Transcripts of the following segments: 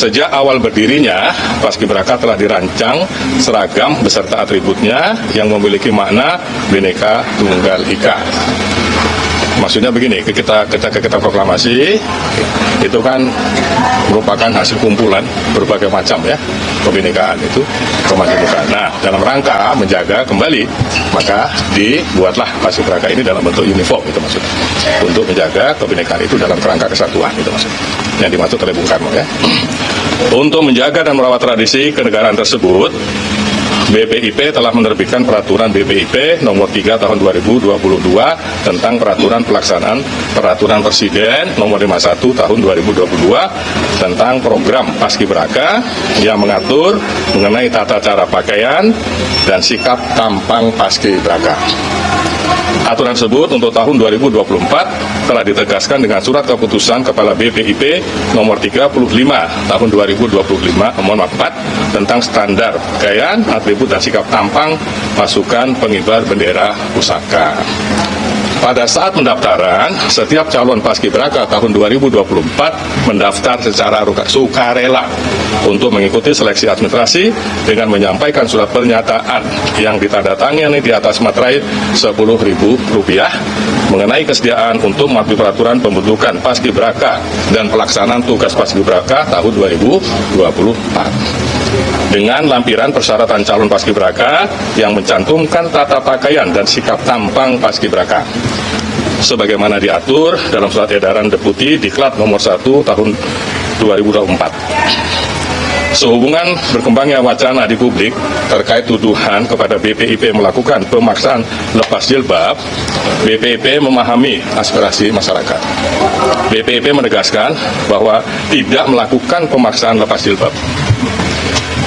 Sejak awal berdirinya, Paskibraka telah dirancang seragam beserta atributnya yang memiliki makna Bhinneka Tunggal Ika. Maksudnya begini, kita proklamasi itu kan merupakan hasil kumpulan berbagai macam ya kebinekaan itu kemajemukan. Nah, dalam rangka menjaga kembali maka dibuatlah Paskibraka ini dalam bentuk uniform itu maksudnya untuk menjaga kebinekaan itu dalam kerangka kesatuan itu maksudnya yang dimaksud oleh Bung Karno ya. Untuk menjaga dan merawat tradisi kenegaraan tersebut, BPIP telah menerbitkan peraturan BPIP nomor 3 tahun 2022 tentang peraturan pelaksanaan peraturan Presiden nomor 51 tahun 2022 tentang program Paskibraka yang mengatur mengenai tata cara pakaian dan sikap tampang Paskibraka. Aturan tersebut untuk tahun 2024 telah ditegaskan dengan surat keputusan Kepala BPIP nomor 35 tahun 2025 nomor 4 tentang standar pakaian, atribut dan sikap tampang pasukan pengibar bendera pusaka. Pada saat pendaftaran, setiap calon Paskibraka tahun 2024 mendaftar secara sukarela untuk mengikuti seleksi administrasi dengan menyampaikan surat pernyataan yang ditandatangani di atas materai Rp10.000 mengenai kesediaan untuk mematuhi peraturan pembentukan Paskibraka dan pelaksanaan tugas Paskibraka tahun 2024. Dengan lampiran persyaratan calon Paskibraka yang mencantumkan tata pakaian dan sikap tampang Paskibraka sebagaimana diatur dalam surat edaran Deputi Diklat nomor 1 tahun 2024. Sehubungan berkembangnya wacana di publik terkait tuduhan kepada BPIP melakukan pemaksaan lepas jilbab, BPIP memahami aspirasi masyarakat. BPIP menegaskan bahwa tidak melakukan pemaksaan lepas jilbab.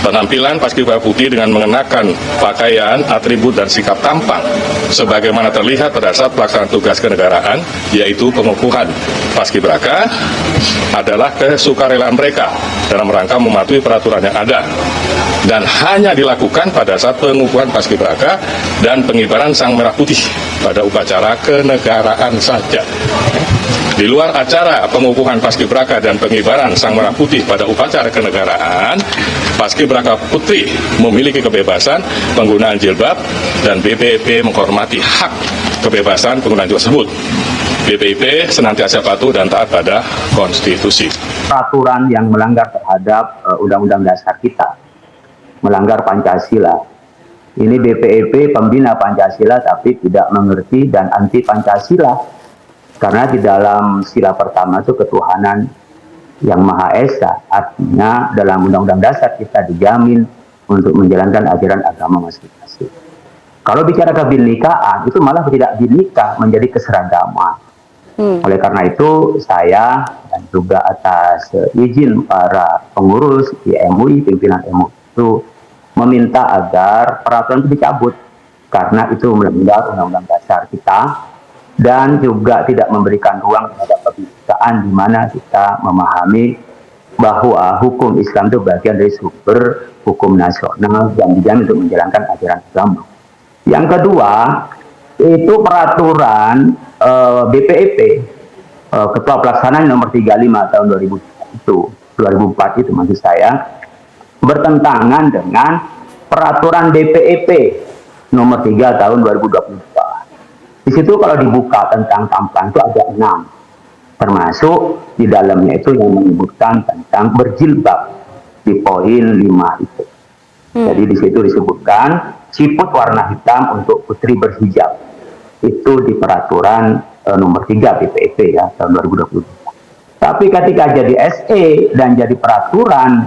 Penampilan Paskibraka putih dengan mengenakan pakaian, atribut, dan sikap tampang sebagaimana terlihat pada saat pelaksanaan tugas kenegaraan, yaitu pengukuhan Paskibraka, adalah kesukarelaan mereka dalam rangka mematuhi peraturan yang ada dan hanya dilakukan pada saat pengukuhan Paskibraka dan pengibaran Sang Merah Putih pada upacara kenegaraan saja. Di luar acara pengukuhan Paskibraka dan pengibaran Sang Merah Putih pada upacara kenegaraan, Paskibraka Putri memiliki kebebasan penggunaan jilbab dan BPIP menghormati hak kebebasan penggunaan jilbab tersebut. BPIP senantiasa patuh dan taat pada konstitusi. Peraturan yang melanggar terhadap Undang-Undang Dasar kita, melanggar Pancasila. Ini BPIP pembina Pancasila tapi tidak mengerti dan anti Pancasila. Karena di dalam sila pertama itu ketuhanan yang Maha Esa, artinya dalam Undang-Undang Dasar kita dijamin untuk menjalankan ajaran agama masing-masing. Kalau bicara kebinekaan, itu malah tidak bineka, menjadi keseragaman. Oleh karena itu, saya dan juga atas izin para pengurus di MUI, pimpinan MUI itu meminta agar peraturan itu dicabut, karena itu melanggar Undang-Undang Dasar kita, dan juga tidak memberikan ruang terhadap kebinekaan di mana kita memahami bahwa hukum Islam itu bagian dari sumber hukum nasional yang dijamin untuk menjalankan ajaran agama. Yang kedua, itu peraturan BPIP Ketua Pelaksanaan nomor 35 tahun 2004 itu maksud saya, bertentangan dengan peraturan BPIP nomor 3 tahun 2022. Di situ kalau dibuka tentang tampang itu ada 6, termasuk di dalamnya itu yang menyebutkan tentang berjilbab di poin 5 itu. Jadi di situ disebutkan siput warna hitam untuk putri berhijab. Itu di peraturan nomor 3 BPIP ya tahun 2022. Tapi ketika jadi SE dan jadi peraturan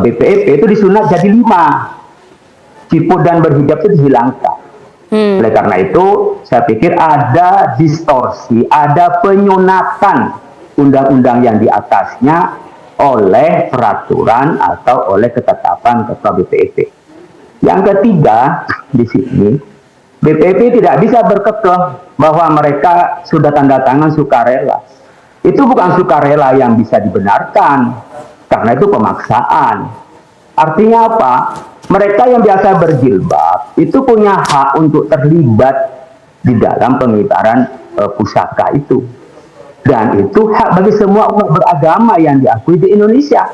BPIP itu disunat jadi 5. Siput dan berhijab itu dihilangkan. Oleh karena itu, saya pikir ada distorsi, ada penyunatan undang-undang yang di atasnya oleh peraturan atau oleh ketetapan Ketua BPIP. Yang ketiga, di sini, BPIP tidak bisa berkekeh bahwa mereka sudah tanda tangan sukarela. Itu bukan sukarela yang bisa dibenarkan, karena itu pemaksaan. Artinya apa? Mereka yang biasa berjilbab itu punya hak untuk terlibat di dalam pengibaran pusaka itu. Dan itu hak bagi semua umat beragama yang diakui di Indonesia.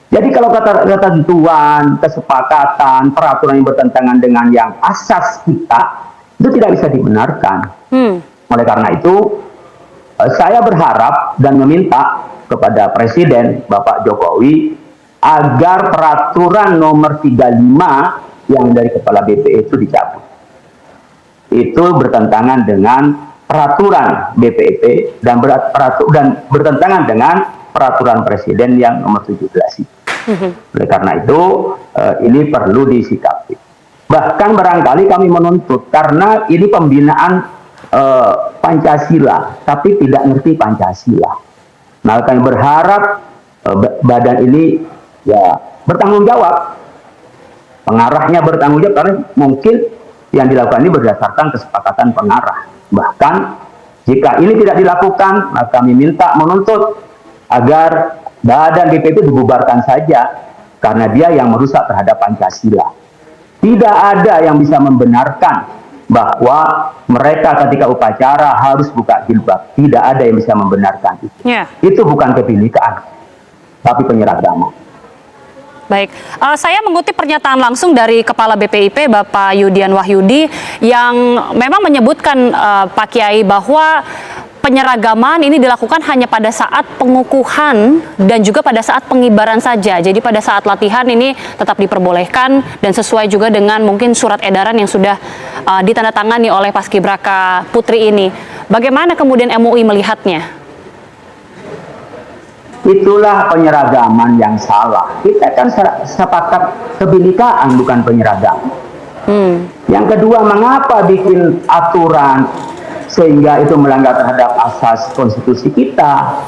Jadi kalau ketentuan, kesepakatan, peraturan yang bertentangan dengan yang asas kita, itu tidak bisa dibenarkan. Oleh karena itu, saya berharap dan meminta kepada Presiden Bapak Jokowi agar peraturan nomor 35 yang dari Kepala BPE itu dicabut. Itu bertentangan dengan peraturan BPEP dan bertentangan dengan peraturan Presiden yang nomor 17 itu. Oleh karena itu, ini perlu disikapi. Bahkan barangkali kami menuntut, karena ini pembinaan Pancasila, tapi tidak ngerti Pancasila. Nah, kami berharap badan ini ya bertanggung jawab. Pengarahnya bertanggung jawab, karena mungkin yang dilakukan ini berdasarkan kesepakatan pengarah. Bahkan, jika ini tidak dilakukan, maka kami minta menuntut agar badan BPP itu dibubarkan saja, karena dia yang merusak terhadap Pancasila. Tidak ada yang bisa membenarkan bahwa mereka ketika upacara harus buka jilbab. Tidak ada yang bisa membenarkan itu. Itu bukan kebinekaan, tapi penyeragaman. Baik, saya mengutip pernyataan langsung dari Kepala BPIP Bapak Yudian Wahyudi yang memang menyebutkan Pak Kiai bahwa penyeragaman ini dilakukan hanya pada saat pengukuhan dan juga pada saat pengibaran saja. Jadi pada saat latihan ini tetap diperbolehkan dan sesuai juga dengan mungkin surat edaran yang sudah ditandatangani oleh Paskibraka Putri ini. Bagaimana kemudian MUI melihatnya? Itulah penyeragaman yang salah. Kita kan sepakat kebinekaan, bukan penyeragaman. Yang kedua, mengapa bikin aturan sehingga itu melanggar terhadap asas konstitusi kita?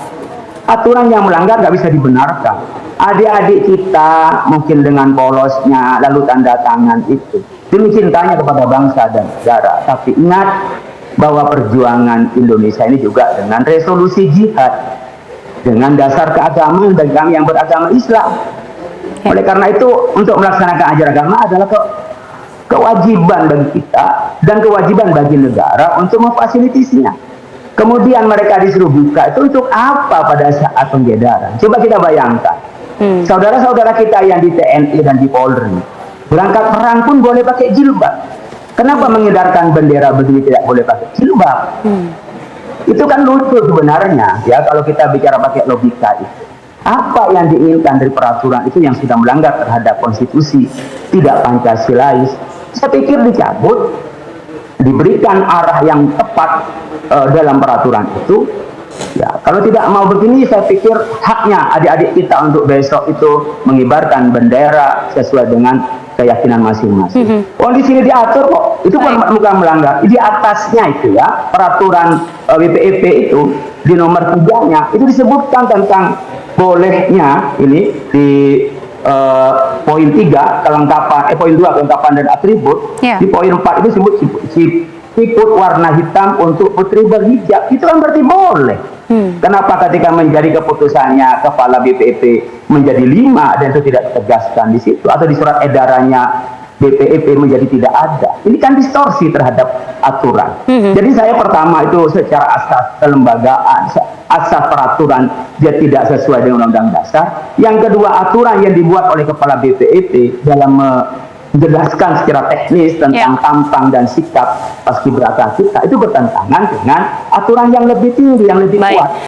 Aturan yang melanggar nggak bisa dibenarkan. Adik-adik kita mungkin dengan polosnya lalu tanda tangan itu demi cintanya kepada bangsa dan negara. Tapi ingat bahwa perjuangan Indonesia ini juga dengan resolusi jihad, dengan dasar keagamaan bagi kami yang beragama Islam. Oleh karena itu, untuk melaksanakan ajaran agama adalah kewajiban bagi kita dan kewajiban bagi negara untuk memfasilitasinya. Kemudian mereka disuruh buka, itu untuk apa pada saat penggeledahan? Coba kita bayangkan, saudara-saudara kita yang di TNI dan di Polri berangkat perang pun boleh pakai jilbab. Kenapa mengedarkan bendera begini tidak boleh pakai jilbab? Itu kan lucu sebenarnya, ya, kalau kita bicara pakai logika itu. Apa yang diinginkan dari peraturan itu yang sudah melanggar terhadap konstitusi, tidak Pancasilais? Saya pikir dicabut, diberikan arah yang tepat dalam peraturan itu. Ya, kalau tidak mau begini, saya pikir haknya adik-adik kita untuk besok itu mengibarkan bendera sesuai dengan keyakinan masing-masing. Oh, di sini diatur kok. Itu bukan melanggar. Di atasnya itu ya, peraturan BPEP itu di nomor 3-nya itu disebutkan tentang bolehnya ini di poin 3 kelengkapan, poin 2 kelengkapan dan atribut. Di poin 4 itu disebut siput warna hitam untuk putri berhijab. Itu kan berarti boleh. Kenapa ketika menjadi keputusannya Kepala BPEP menjadi 5 dan itu tidak ditegaskan di situ, atau di surat edarannya BPEP menjadi tidak ada? Ini kan distorsi terhadap aturan. Jadi saya pertama itu secara asas kelembagaan, asas peraturan dia tidak sesuai dengan Undang-Undang Dasar. Yang kedua, aturan yang dibuat oleh Kepala BPEP dalam menjelaskan secara teknis tentang tampang dan sikap paskibraka kita itu bertentangan dengan aturan yang lebih tinggi, yang lebih kuat.